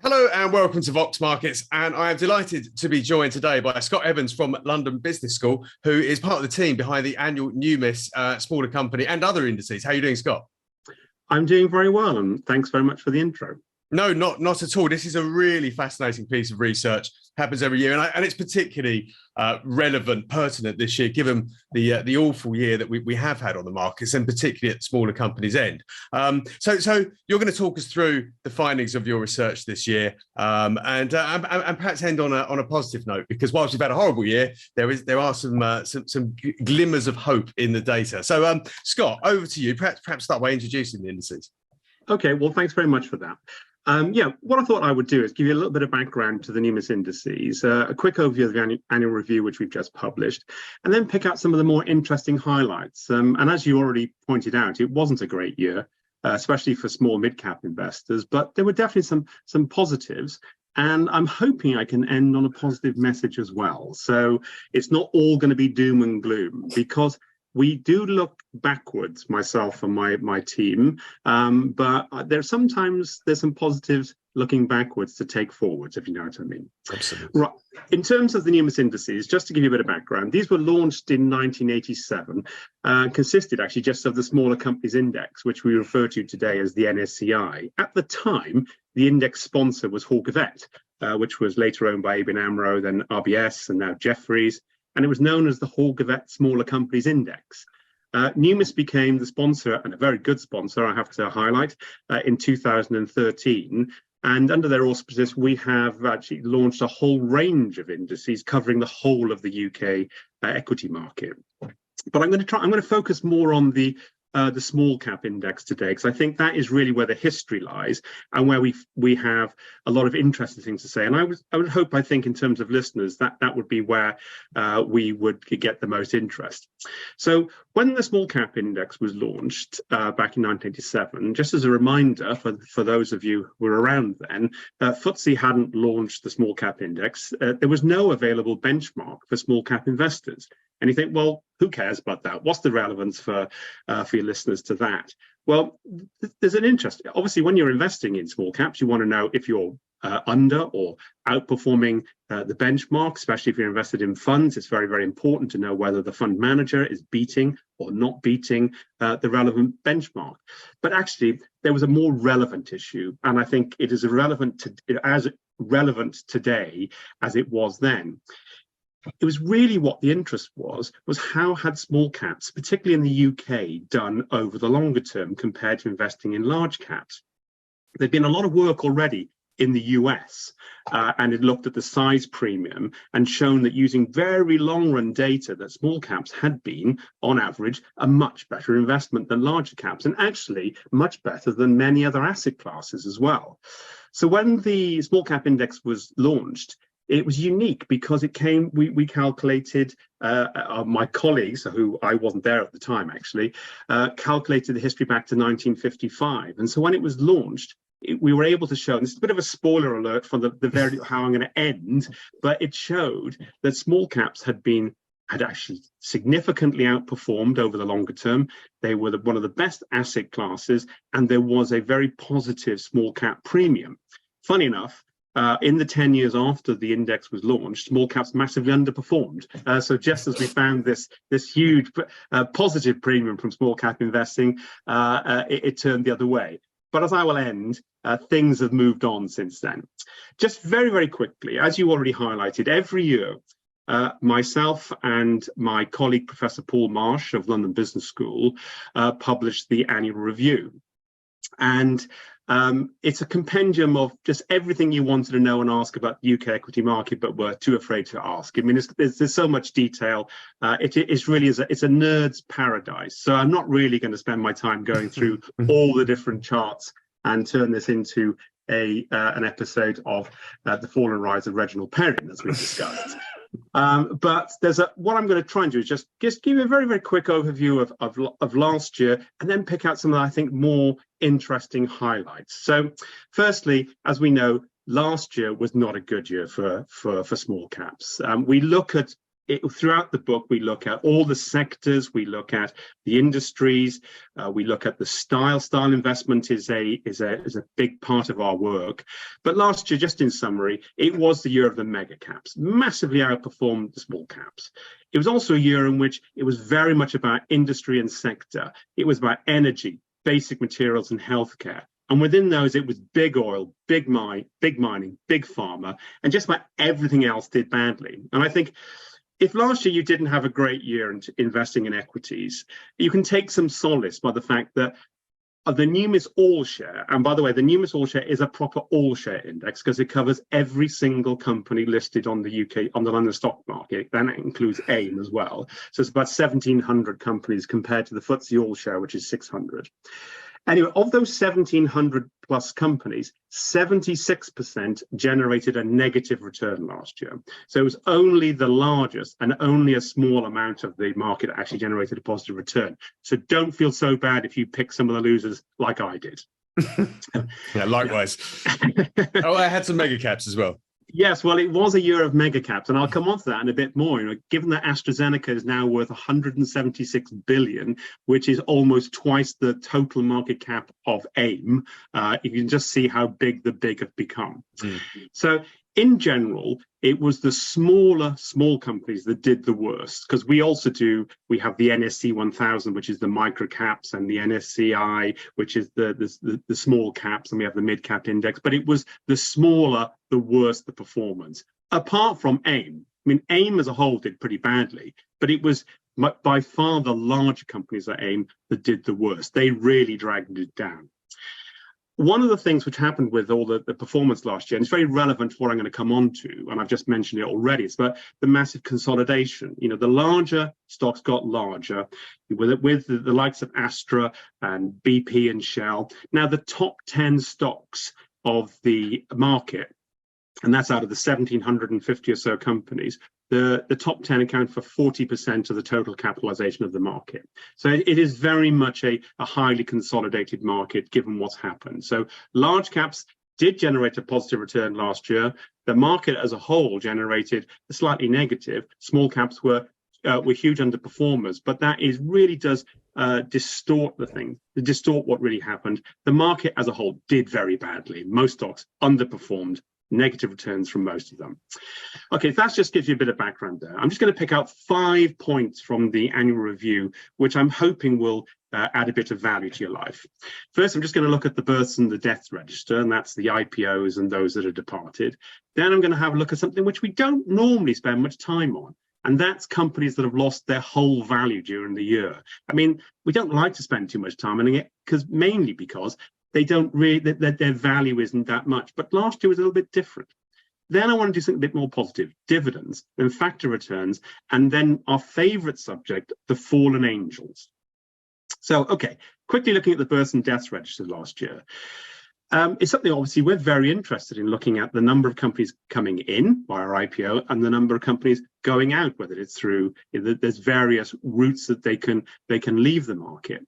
Hello and welcome to Vox Markets. And I am delighted to be joined today by Scott Evans from London Business School, who is part of the team behind the annual Numis Smaller Company and other indices. How are you doing, Scott? I'm doing very well, and thanks very much for the intro. No, not at all. This is a really fascinating piece of research. Happens every year, and it's particularly relevant, pertinent this year, given the awful year that we have had on the markets, and particularly at the smaller companies' end. So you're going to talk us through the findings of your research this year, and perhaps end on a positive note, because whilst we've had a horrible year, there are some glimmers of hope in the data. So Scott, over to you. Perhaps start by introducing the indices. Okay, well, thanks very much for that. What I thought I would do is give you a little bit of background to the Numis indices, a quick overview of the annual review, which we've just published, and then pick out some of the more interesting highlights. And as you already pointed out, it wasn't a great year, especially for small mid-cap investors, but there were definitely some positives. And I'm hoping I can end on a positive message as well. So it's not all going to be doom and gloom, because we do look backwards, myself and my team, but there's some positives looking backwards to take forwards, if you know what I mean. Absolutely. Right. In terms of the Numis indices, just to give you a bit of background, these were launched in 1987, consisted actually just of the Smaller Companies Index, which we refer to today as the NSCI. At the time, the index sponsor was Hawke Yvette, which was later owned by ABN AMRO, then RBS, and now Jefferies. And it was known as the Hawke Yvette Smaller Companies Index. Numis became the sponsor, and a very good sponsor, I have to highlight, in 2013. And under their auspices, we have actually launched a whole range of indices covering the whole of the UK equity market. But I'm going to focus more on the small cap index today, because I think that is really where the history lies and where we have a lot of interesting things to say. And I would hope, I think, in terms of listeners, that would be where we would get the most interest. So when the small cap index was launched back in 1987, just as a reminder for those of you who were around then, FTSE hadn't launched the small cap index. There was no available benchmark for small cap investors. And you think, well, who cares about that? What's the relevance for your listeners to that? Well, there's an interest. Obviously, when you're investing in small caps, you want to know if you're under or outperforming the benchmark, especially if you're invested in funds. It's very, very important to know whether the fund manager is beating or not beating the relevant benchmark. But actually, there was a more relevant issue, and I think it is as relevant today as it was then. It was really what the interest was how had small caps, particularly in the UK, done over the longer term compared to investing in large caps. There'd been a lot of work already in the US, and it looked at the size premium and shown that using very long run data that small caps had been, on average, a much better investment than larger caps, and actually much better than many other asset classes as well. So when the small cap index was launched, it was unique because we calculated, my colleagues, who I wasn't there at the time actually, calculated the history back to 1955. And so when it was launched, we were able to show, and this is a bit of a spoiler alert for the very how I'm going to end, but it showed that small caps had actually significantly outperformed over the longer term. They were one of the best asset classes, and there was a very positive small cap premium. Funny enough, in the 10 years after the index was launched, small caps massively underperformed. So just as we found this huge positive premium from small cap investing, it turned the other way. But as I will end, things have moved on since then. Just very, very quickly, as you already highlighted, every year, myself and my colleague, Professor Paul Marsh of London Business School, published the annual review. And it's a compendium of just everything you wanted to know and ask about the UK equity market, but were too afraid to ask. I mean, there's so much detail. It's a nerd's paradise. So I'm not really going to spend my time going through all the different charts and turn this into an episode of The Fall and Rise of Reginald Perrin, as we've discussed. But what I'm going to try and do is just give you a very, very quick overview of last year, and then pick out some of the, I think, more interesting highlights. So firstly, as we know, last year was not a good year for small caps. We look at throughout the book, we look at all the sectors, we look at the industries, we look at the style. Style investment is a big part of our work. But last year, just in summary, it was the year of the mega caps, massively outperformed the small caps. It was also a year in which it was very much about industry and sector. It was about energy, basic materials, and healthcare. And within those, it was big oil, big mining, big pharma, and just about everything else did badly. And I think if last year you didn't have a great year in investing in equities, you can take some solace by the fact that the Numis All Share, and by the way, the Numis All Share is a proper all share index because it covers every single company listed on the UK, on the London stock market. That includes AIM as well. So it's about 1,700 companies compared to the FTSE All Share, which is 600. Anyway, of those 1,700 plus companies, 76% generated a negative return last year. So it was only the largest and only a small amount of the market actually generated a positive return. So don't feel so bad if you pick some of the losers like I did. Yeah, likewise. Oh, I had some mega caps as well. Yes, well, it was a year of mega caps, and I'll come on to that in a bit more. Given that AstraZeneca is now worth 176 billion, which is almost twice the total market cap of AIM, you can just see how big the big have become. So in general, it was the small companies that did the worst, because we have the NSC 1000, which is the microcaps, and the NSCI, which is the small caps, and we have the mid cap index. But it was the smaller, the worse the performance. Apart from AIM, I mean, AIM as a whole did pretty badly, but it was by far the larger companies at AIM that did the worst. They really dragged it down. One of the things which happened with all the performance last year, and it's very relevant to what I'm going to come on to, and I've just mentioned it already, it's about the massive consolidation. The larger stocks got larger with the likes of Astra and BP and Shell. Now, the top 10 stocks of the market, and that's out of the 1,750 or so companies, the top 10 account for 40% of the total capitalization of the market. So it is very much a highly consolidated market given what's happened. So large caps did generate a positive return last year. The market as a whole generated a slightly negative. Small caps were huge underperformers, but that really does distort what really happened. The market as a whole did very badly. Most stocks underperformed. Negative returns from most of them. Okay, that just gives you a bit of background there. I'm just going to pick out 5 points from the annual review, which I'm hoping will add a bit of value to your life. First, I'm just going to look at the births and the deaths register, and that's the IPOs and those that are departed. Then I'm going to have a look at something which we don't normally spend much time on, and that's companies that have lost their whole value during the year. I mean, we don't like to spend too much time on it, mainly because they don't really, their value isn't that much. But last year was a little bit different. Then I want to do something a bit more positive, dividends, then factor returns, and then our favorite subject, the fallen angels. So, okay, quickly looking at the births and deaths register last year. It's something obviously we're very interested in, looking at the number of companies coming in via IPO and the number of companies going out, whether it's through, there's various routes that they can leave the market.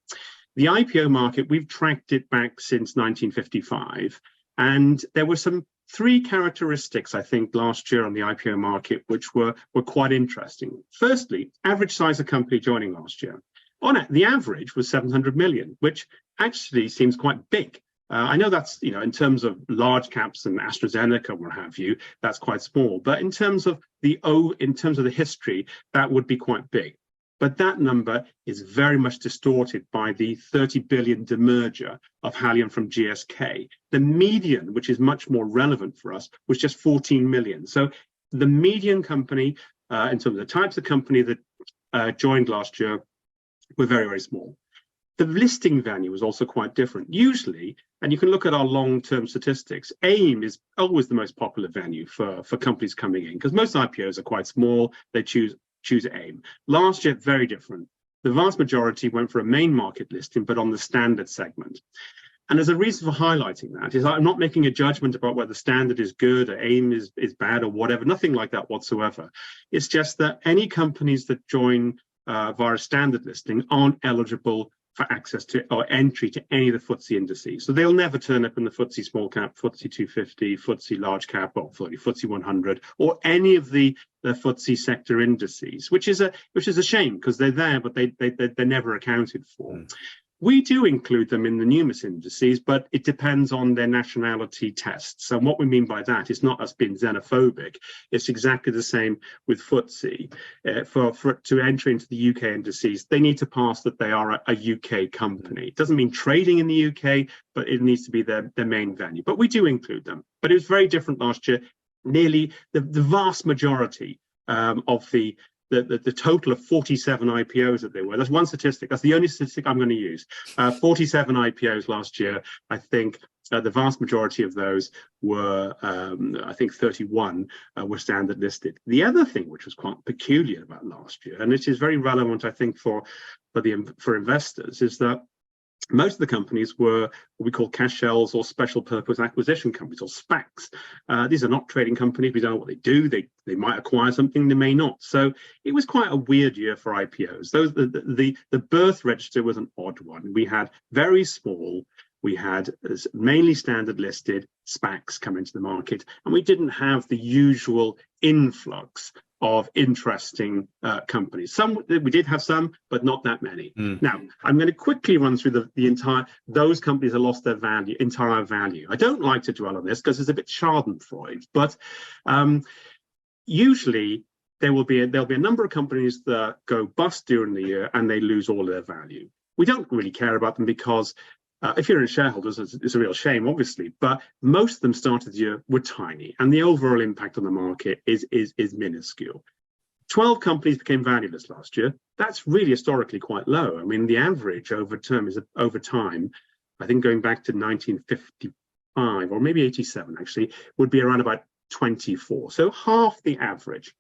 The IPO market, we've tracked it back since 1955, and there were some 3 characteristics, I think, last year on the IPO market, which were quite interesting. Firstly, average size of company joining last year. On it, the average was 700 million, which actually seems quite big. I know that's, in terms of large caps and AstraZeneca, what have you, that's quite small. But in terms of the history, that would be quite big. But that number is very much distorted by the 30 billion demerger of Haleon from GSK. The median, which is much more relevant for us, was just 14 million. So the median company, in terms of the types of company that joined last year, were very, very small. The listing value was also quite different. Usually, and you can look at our long-term statistics, AIM is always the most popular venue for companies coming in, because most IPOs are quite small. They choose AIM. Last year, very different. The vast majority went for a main market listing, but on the standard segment. And as a reason for highlighting that is I'm not making a judgment about whether standard is good or AIM is bad or whatever, nothing like that whatsoever. It's just that any companies that join via standard listing aren't eligible for access to or entry to any of the FTSE indices. So they'll never turn up in the FTSE small cap, FTSE 250, FTSE large cap, or FTSE 100, or any of the FTSE sector indices, which is a shame because they're there, but they're never accounted for. We do include them in the Numis indices, but it depends on their nationality tests. And what we mean by that is not us being xenophobic. It's exactly the same with FTSE. To enter into the UK indices, they need to pass that they are a UK company. It doesn't mean trading in the UK, but it needs to be their main venue. But we do include them. But it was very different last year. Nearly the vast majority of the total of 47 IPOs that there were. That's one statistic. That's the only statistic I'm going to use. 47 IPOs last year. I think the vast majority of those were, I think 31 were standard listed. The other thing which was quite peculiar about last year, and it is very relevant, I think, for investors, is that most of the companies were what we call cash shells or special purpose acquisition companies, or SPACs. These are not trading companies. We don't know what they do. They might acquire something, they may not. So it was quite a weird year for IPOs. The birth register was an odd one. We had very small, we had mainly standard listed SPACs come into the market, and we didn't have the usual influx of interesting companies. We did have some, but not that many. Now, I'm going to quickly run through those companies that lost their entire value. I don't like to dwell on this because it's a bit Schadenfreude, but usually there'll be a number of companies that go bust during the year and they lose all their value. We don't really care about them because if you're in shareholders, it's a real shame, obviously, but most of them started the year were tiny, and the overall impact on the market is minuscule. 12 companies became valueless last year. That's really historically quite low. I mean, the average over time, I think going back to 1955 or maybe 87 actually, would be around about 24. So half the average.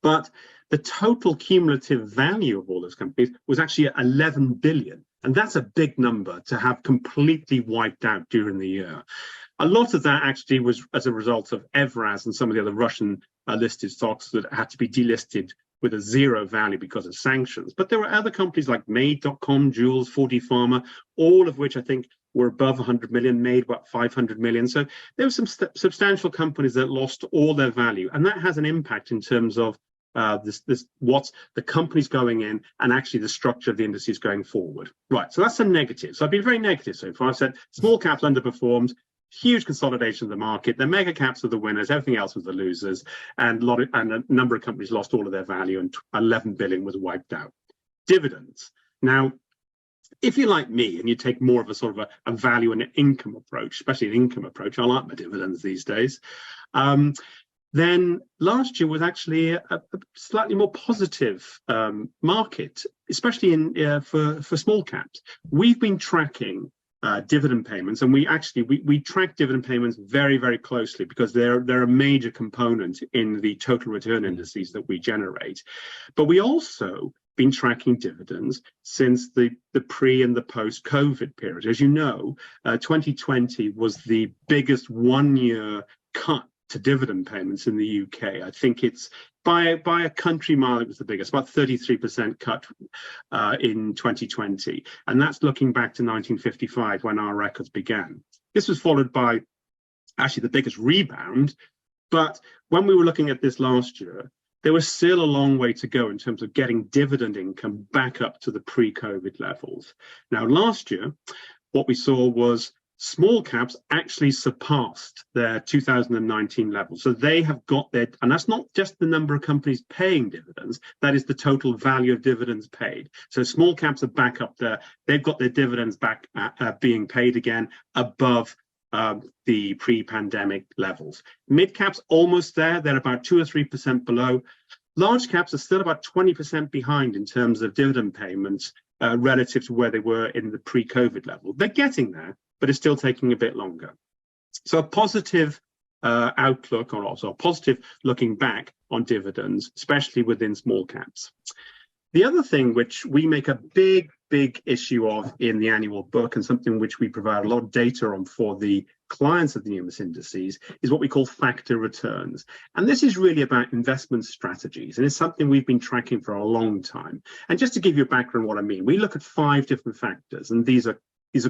But the total cumulative value of all those companies was actually 11 billion. And that's a big number to have completely wiped out during the year. A lot of that actually was as a result of Evraz and some of the other Russian listed stocks that had to be delisted with a zero value because of sanctions. But there were other companies like Made.com, Jules, 4D Pharma, all of which I think were above 100 million, Made about 500 million. So there were some substantial companies that lost all their value. And that has an impact in terms of what's the companies going in and actually the structure of the indices going forward. Right, so that's a negative. So I've been very negative so far. I've said small caps underperformed, huge consolidation of the market, the mega caps are the winners, everything else was the losers, and a number of companies lost all of their value and 11 billion was wiped out. Dividends. Now, if you're like me and you take more of a sort of a value and an income approach, especially an income approach, I like my dividends these days, then last year was actually a slightly more positive market, especially for small caps. We've been tracking dividend payments, and we track dividend payments very, very closely because they're a major component in the total return indices that we generate. But we also been tracking dividends since the pre and the post-COVID period. As you know, 2020 was the biggest one-year cut to dividend payments in the UK. I think it's by a country mile, it was the biggest, about 33% cut in 2020. And that's looking back to 1955 when our records began. This was followed by actually the biggest rebound. But when we were looking at this last year, there was still a long way to go in terms of getting dividend income back up to the pre-COVID levels. Now, last year, what we saw was small caps actually surpassed their 2019 levels. So they have got their, and that's not just the number of companies paying dividends, that is the total value of dividends paid. So small caps are back up there. They've got their dividends back being paid again above the pre-pandemic levels. Mid caps almost there. They're about 2 or 3% below. Large caps are still about 20% behind in terms of dividend payments relative to where they were in the pre-COVID level. They're getting there, but it's still taking a bit longer. So a positive outlook, or also a positive looking back on dividends, especially within small caps. The other thing which we make a big big issue of in the annual book, and something which we provide a lot of data on for the clients of the Numis indices, is what we call factor returns. And this is really about investment strategies, and it's something we've been tracking for a long time. And just to give you a background what I mean, we look at 5 different factors, and these are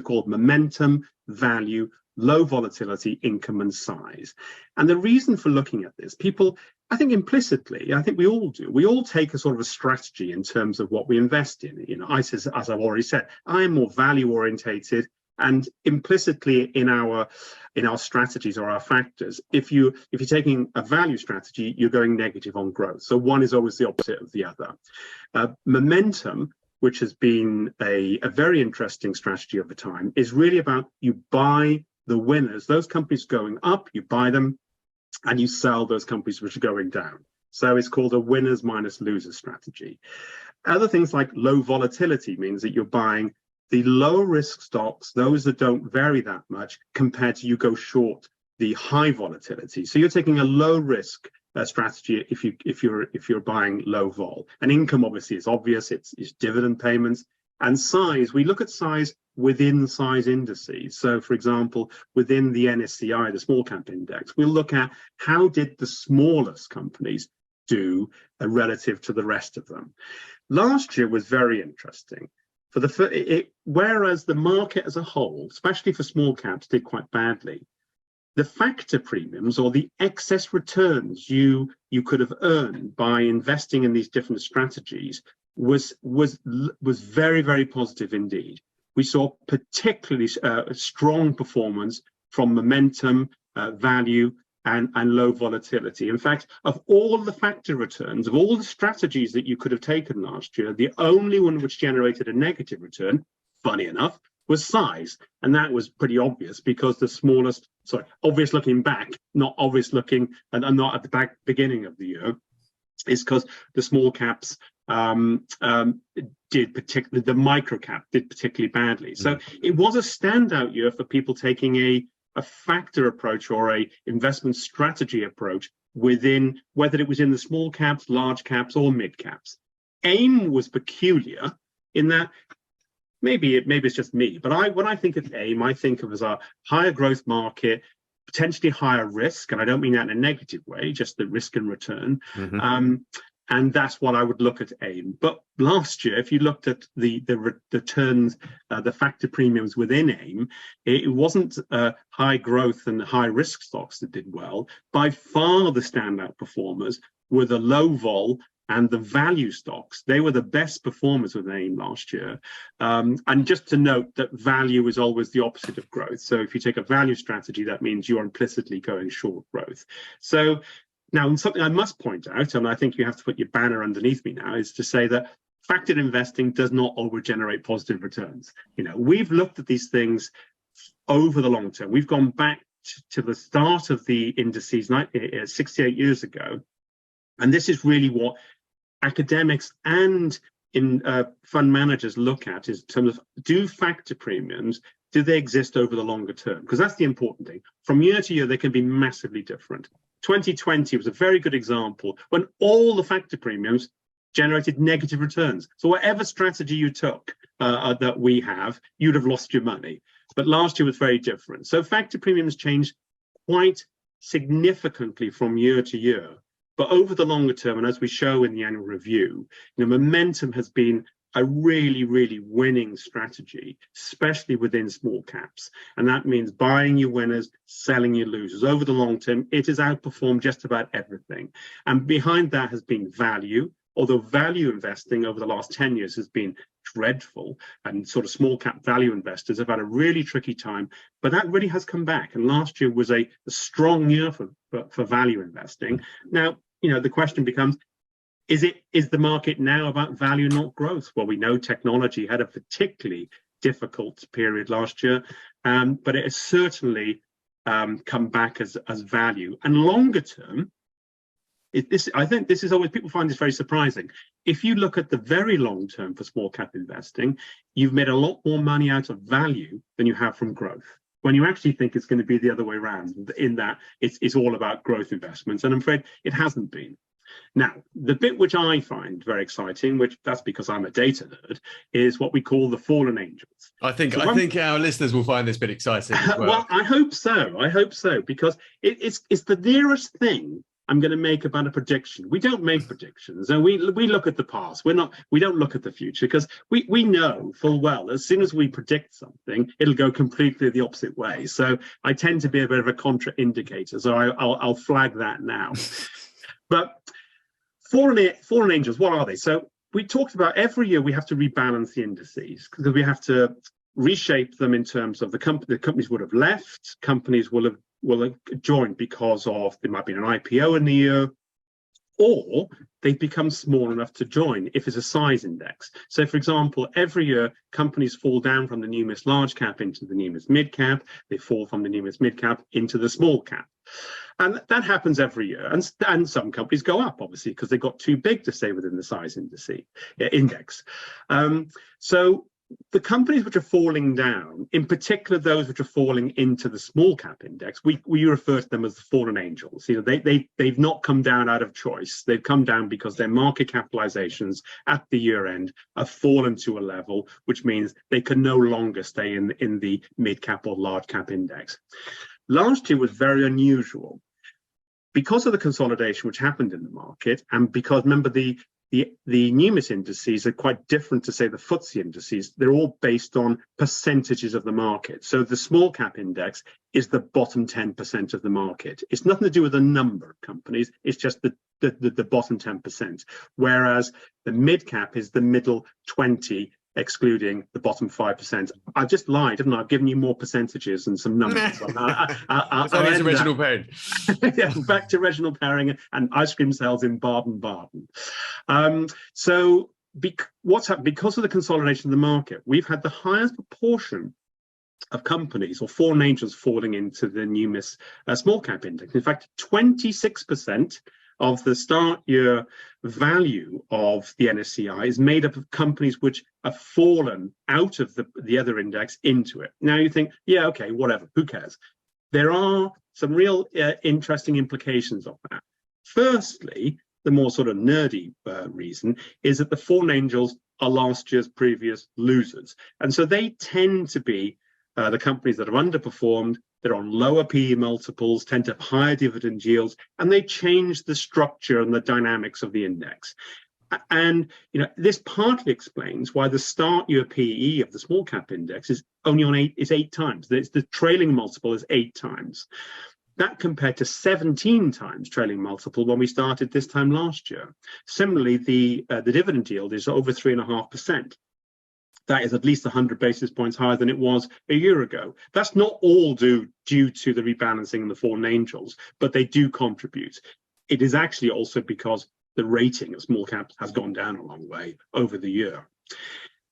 called momentum, value, low volatility, income, and size. And the reason for looking at this, people, I think implicitly, I think we all do, we all take a sort of a strategy in terms of what we invest in. You know, as I've already said, I am more value orientated, and implicitly in our strategies or our factors, if you're taking a value strategy, you're going negative on growth. So one is always the opposite of the other. Momentum, which has been a very interesting strategy over time, is really about you buy the winners, those companies going up, you buy them, and you sell those companies which are going down. So it's called a winners minus losers strategy. Other things like low volatility means that you're buying the low risk stocks, those that don't vary that much, compared to you go short the high volatility. So you're taking a low risk strategy if you're buying low vol. And income obviously is obvious, it's dividend payments. And size, we look at size within size indices. So for example, within the NSCI, the small cap index, we'll look at how did the smallest companies do relative to the rest of them. Last year was very interesting. Whereas the market as a whole, especially for small caps, did quite badly, the factor premiums or the excess returns you could have earned by investing in these different strategies was very, very positive indeed. We saw particularly strong performance from momentum, value, and low volatility. In fact, of all the factor returns, of all the strategies that you could have taken last year, the only one which generated a negative return, funny enough, was size. And that was pretty obvious because the smallest, obvious looking back, not obvious looking and not at the beginning of the year, is because the small caps did particularly, the microcap did particularly badly. So it was a standout year for people taking a factor approach or a investment strategy approach within, whether it was in the small caps, large caps, or mid caps. AIM was peculiar in that maybe it's just me, but when I think of AIM, I think of as a higher growth market, potentially higher risk, and I don't mean that in a negative way, just the risk and return. And that's what I would look at AIM. But last year, if you looked at the returns, the factor premiums within AIM, it wasn't high growth and high risk stocks that did well. By far, the standout performers were the low vol and the value stocks. They were the best performers with AIM last year. And just to note that value is always the opposite of growth. So if you take a value strategy, that means you're implicitly going short growth. So now, something I must point out, and I think you have to put your banner underneath me now, is to say that factored investing does not always generate positive returns. You know, we've looked at these things over the long term. We've gone back to the start of the indices 68 years ago. And this is really what academics and fund managers look at, is in terms of, do factor premiums, do they exist over the longer term? Because that's the important thing. From year to year, they can be massively different. 2020 was a very good example when all the factor premiums generated negative returns. So whatever strategy you took that we have, you'd have lost your money. But last year was very different. So factor premiums changed quite significantly from year to year. But over the longer term, and as we show in the annual review, momentum has been a really, really winning strategy, especially within small caps. And that means buying your winners, selling your losers. Over the long term, it has outperformed just about everything. And behind that has been value, although value investing over the last 10 years has been dreadful, and sort of small cap value investors have had a really tricky time, but that really has come back. And last year was a strong year for value investing. Now, the question becomes, is the market now about value, not growth? Well, we know technology had a particularly difficult period last year, but it has certainly come back as value. And longer term, I think this is always, people find this very surprising. If you look at the very long term for small cap investing, you've made a lot more money out of value than you have from growth, when you actually think it's going to be the other way around, in that it's all about growth investments. And I'm afraid it hasn't been. Now, the bit which I find very exciting, which that's because I'm a data nerd, is what we call the fallen angels. I think our listeners will find this bit exciting as well. Well, I hope so, because it's the nearest thing I'm going to make about a prediction. We don't make predictions, and we look at the past. We don't look at the future, because we know full well as soon as we predict something, it'll go completely the opposite way. So I tend to be a bit of a contraindicator. So I'll flag that now. But fallen angels, what are they? So we talked about every year we have to rebalance the indices, because we have to reshape them in terms of the companies would have left, companies will have joined because of there might be an IPO in the year, or they've become small enough to join if it's a size index. So, for example, every year companies fall down from the Numis large cap into the Numis mid cap, they fall from the Numis mid cap into the small cap. And that happens every year. And some companies go up, obviously, because they got too big to stay within the size index. So the companies which are falling down, in particular those which are falling into the small cap index, we refer to them as the fallen angels. You know, they've not come down out of choice. They've come down because their market capitalizations at the year end have fallen to a level which means they can no longer stay in the mid cap or large cap index. Last year was very unusual because of the consolidation which happened in the market, and because, remember, the Numis indices are quite different to, say, the FTSE indices. They're all based on percentages of the market. So the small cap index is the bottom 10% of the market. It's nothing to do with the number of companies. It's just the bottom 10%. Whereas the mid cap is the middle 20, excluding the bottom 5%. I've just lied, haven't I? I've given you more percentages and some numbers. It's Reginald Perrin. Yeah, back to Reginald Perrin and ice cream sales in Baden-Baden. So what's happened? Because of the consolidation of the market, we've had the highest proportion of companies or fallen angels falling into the Numis small cap index. In fact, 26% of the start year value of the NSCI is made up of companies which have fallen out of the other index into it. Now you think, yeah, okay, whatever, who cares? There are some real interesting implications of that. Firstly, the more sort of nerdy reason is that the fallen angels are last year's previous losers. And so they tend to be the companies that have underperformed. They're on lower PE multiples, tend to have higher dividend yields, and they change the structure and the dynamics of the index. And this partly explains why the start year PE of the small cap index is only on 8 times. The trailing multiple is 8 times. That compared to 17 times trailing multiple when we started this time last year. Similarly, the dividend yield is over 3.5%. That is at least 100 basis points higher than it was a year ago. That's not all due to the rebalancing and the fallen angels, but they do contribute. It is actually also because the rating of small caps has gone down a long way over the year.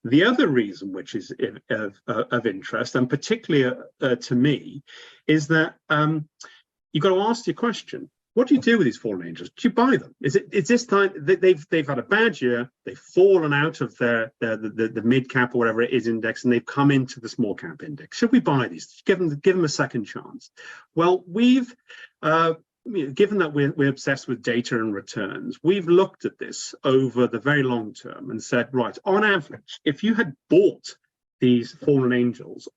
The other reason, which is of interest, and particularly to me, is that you've got to ask your question. What do you do with these fallen angels? Do you buy them? Is this time they've had a bad year? They've fallen out of the mid cap or whatever it is index, and they've come into the small cap index. Should we buy these? Give them a second chance. Well, we've given that we're obsessed with data and returns, we've looked at this over the very long term and said, right, on average, if you had bought these fallen angels,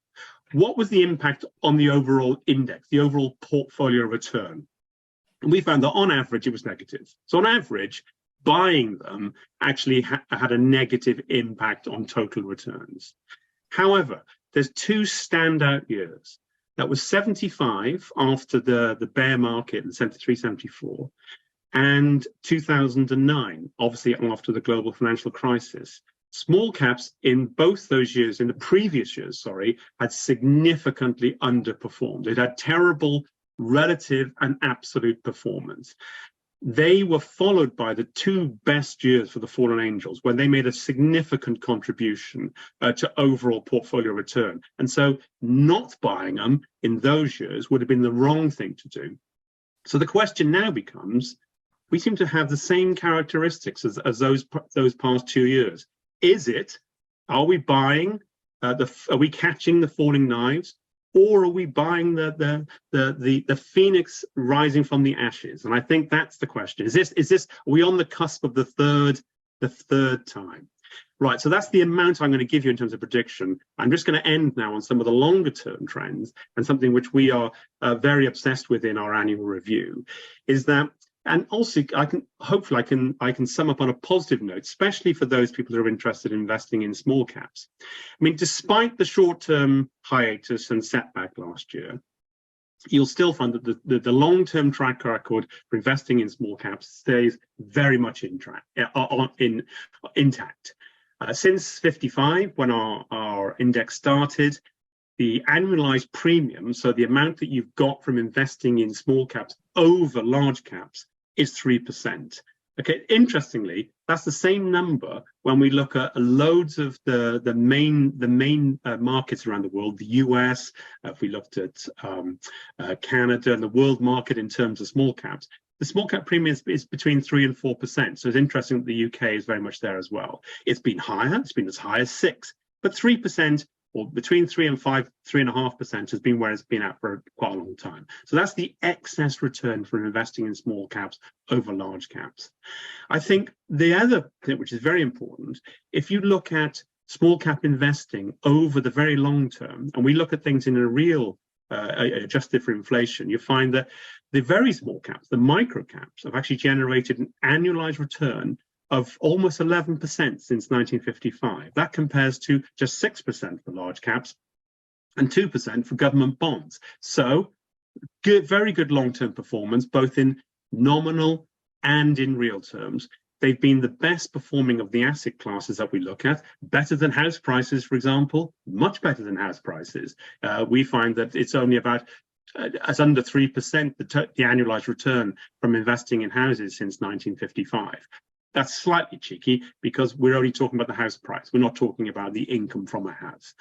what was the impact on the overall index, the overall portfolio return? And we found that on average, it was negative. So on average, buying them actually had a negative impact on total returns. However, there's 2 standout years. That was 75 after the bear market in 73, 74, and 2009, obviously after the global financial crisis. Small caps in both those years, in the previous years, had significantly underperformed. It had terrible relative and absolute performance. They were followed by the 2 best years for the fallen angels, when they made a significant contribution to overall portfolio return. And so not buying them in those years would have been the wrong thing to do. So the question now becomes, we seem to have the same characteristics as those past 2 years. Are we buying, are we catching the falling knives? or are we buying the phoenix rising from the ashes? And I think that's the question. Is this are we on the cusp of the third time? Right, so that's the amount I'm going to give you in terms of prediction. I'm just going to end now on some of the longer term trends, and something which we are very obsessed with in our annual review is that, and also I can sum up on a positive note, especially for those people who are interested in investing in small caps. I mean, despite the short-term hiatus and setback last year, you'll still find that the long-term track record for investing in small caps stays very much intact. Since 55, when our index started, the annualized premium, so the amount that you've got from investing in small caps over large caps, is 3%. Okay, interestingly, that's the same number when we look at loads of the main markets around the world, the US, if we looked at Canada and the world market in terms of small caps. The small cap premium is between 3 and 4%. So it's interesting that the UK is very much there as well. It's been higher, it's been as high as 6, but 3%, or between 3 and 3.5% has been where it's been at for quite a long time. So that's the excess return from investing in small caps over large caps. I think the other thing which is very important, if you look at small cap investing over the very long term, and we look at things in a real adjusted for inflation, you find that the very small caps, the microcaps, have actually generated an annualized return of almost 11% since 1955. That compares to just 6% for large caps and 2% for government bonds. So good, very good long-term performance, both in nominal and in real terms. They've been the best performing of the asset classes that we look at, better than house prices, for example, much better than house prices. We find that it's only about as under 3% the annualized return from investing in houses since 1955. That's slightly cheeky because we're only talking about the house price. We're not talking about the income from a house.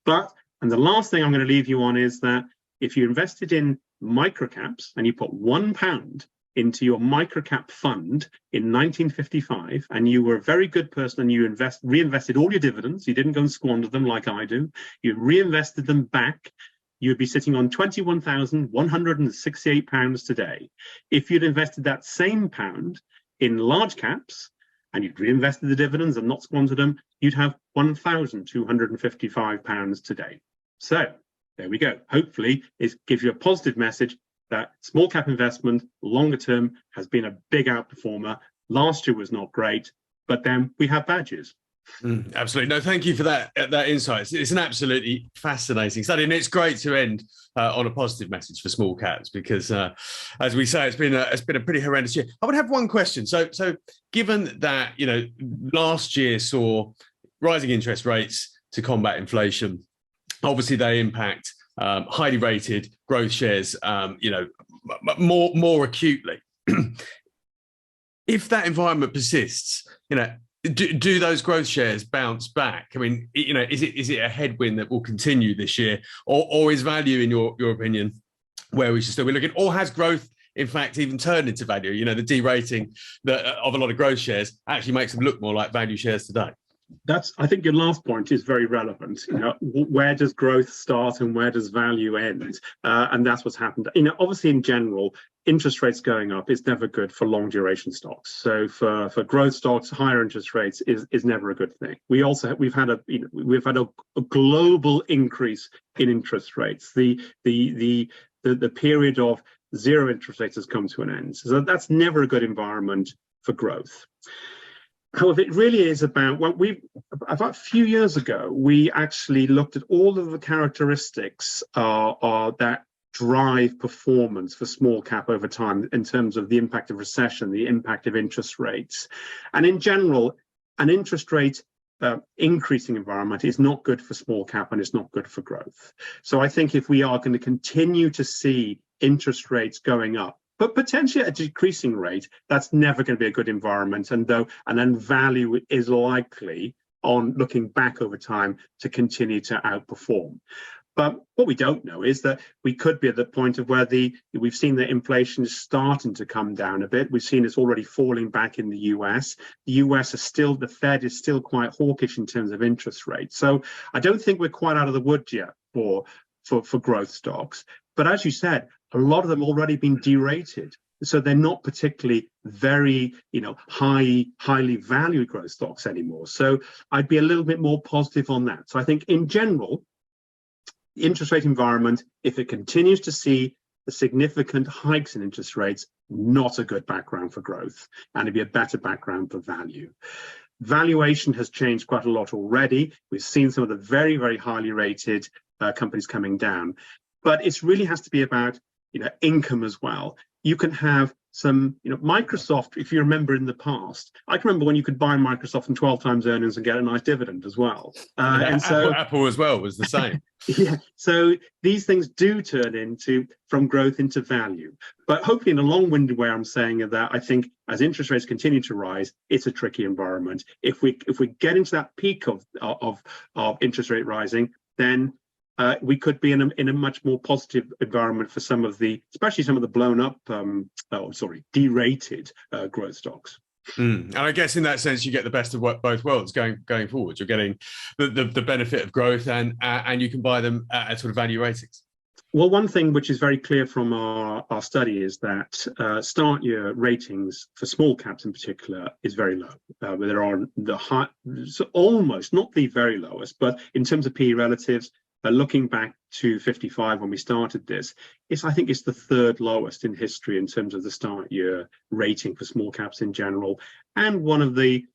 And the last thing I'm going to leave you on is that if you invested in microcaps and you put £1 into your microcap fund in 1955, and you were a very good person and you reinvested all your dividends, you didn't go and squander them like I do, you reinvested them back, you'd be sitting on £21,168 today. If you'd invested that same pound in large caps and you'd reinvested the dividends and not squandered them, you'd have £1,255 today. So there we go. Hopefully it gives you a positive message that small cap investment longer term has been a big outperformer. Last year was not great, but then we have badges. Absolutely. No, thank you for that insight. It's an absolutely fascinating study, and it's great to end on a positive message for small caps because, as we say, it's been a pretty horrendous year. I would have one question. So given that last year saw rising interest rates to combat inflation, obviously they impact highly rated growth shares, more acutely. If that environment persists, do those growth shares bounce back? I mean, is it a headwind that will continue this year, or is value, in your opinion, where we should still be looking, or has growth in fact even turned into value? The derating of a lot of growth shares actually makes them look more like value shares today. I think your last point is very relevant. Where does growth start and where does value end? And that's what's happened. Obviously, in general, interest rates going up is never good for long duration stocks. So for growth stocks, higher interest rates is never a good thing. We've had a global increase in interest rates. The period of zero interest rates has come to an end. So that's never a good environment for growth. However, it really is about about a few years ago, we actually looked at all of the characteristics that drive performance for small cap over time in terms of the impact of recession, the impact of interest rates. And in general, an interest rate increasing environment is not good for small cap and it's not good for growth. So I think if we are going to continue to see interest rates going up, but potentially at a decreasing rate, that's never going to be a good environment. And then value is likely, on looking back over time, to continue to outperform. But what we don't know is that we could be at the point of where we've seen that inflation is starting to come down a bit. We've seen it's already falling back in the US. The US the Fed is still quite hawkish in terms of interest rates. So I don't think we're quite out of the woods yet for for growth stocks. But as you said, a lot of them already been derated. So they're not particularly very, highly valued growth stocks anymore. So I'd be a little bit more positive on that. So I think in general, the interest rate environment, if it continues to see the significant hikes in interest rates, not a good background for growth, and it'd be a better background for value. Valuation has changed quite a lot already. We've seen some of the very, very highly rated companies coming down, but it really has to be about income as well. You can have some, Microsoft, if you remember in the past, I can remember when you could buy Microsoft in 12 times earnings and get a nice dividend as well. And so Apple as well was the same. Yeah, so these things do turn from growth into value. But hopefully in a long-winded way, I'm saying that I think as interest rates continue to rise, it's a tricky environment. If we get into that peak of interest rate rising, then we could be in a much more positive environment for especially some of the blown up, derated growth stocks. And I guess in that sense, you get the best of both worlds going forward. You're getting the benefit of growth, and you can buy them at sort of value ratings. Well, one thing which is very clear from our study is that start year ratings for small caps in particular is very low. There are almost not the very lowest, but in terms of PE relatives, looking back to 55 when we started this, I think it's the third lowest in history in terms of the start year rating for small caps in general, and one of the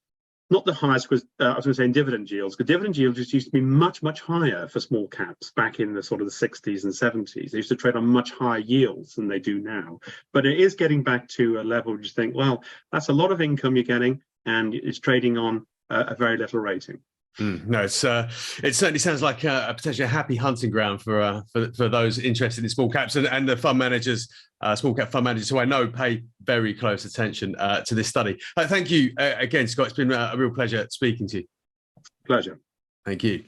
not the highest, because I was going to say in dividend yields. The dividend yields just used to be much, much higher for small caps back in the sort of the 60s and 70s. They used to trade on much higher yields than they do now. But it is getting back to a level where you think, well, that's a lot of income you're getting, and it's trading on a very little rating. No, it certainly sounds like a potentially happy hunting ground for those interested in small caps and the fund managers, small cap fund managers who I know pay very close attention to this study. Thank you again, Scott. It's been a real pleasure speaking to you. Pleasure. Thank you.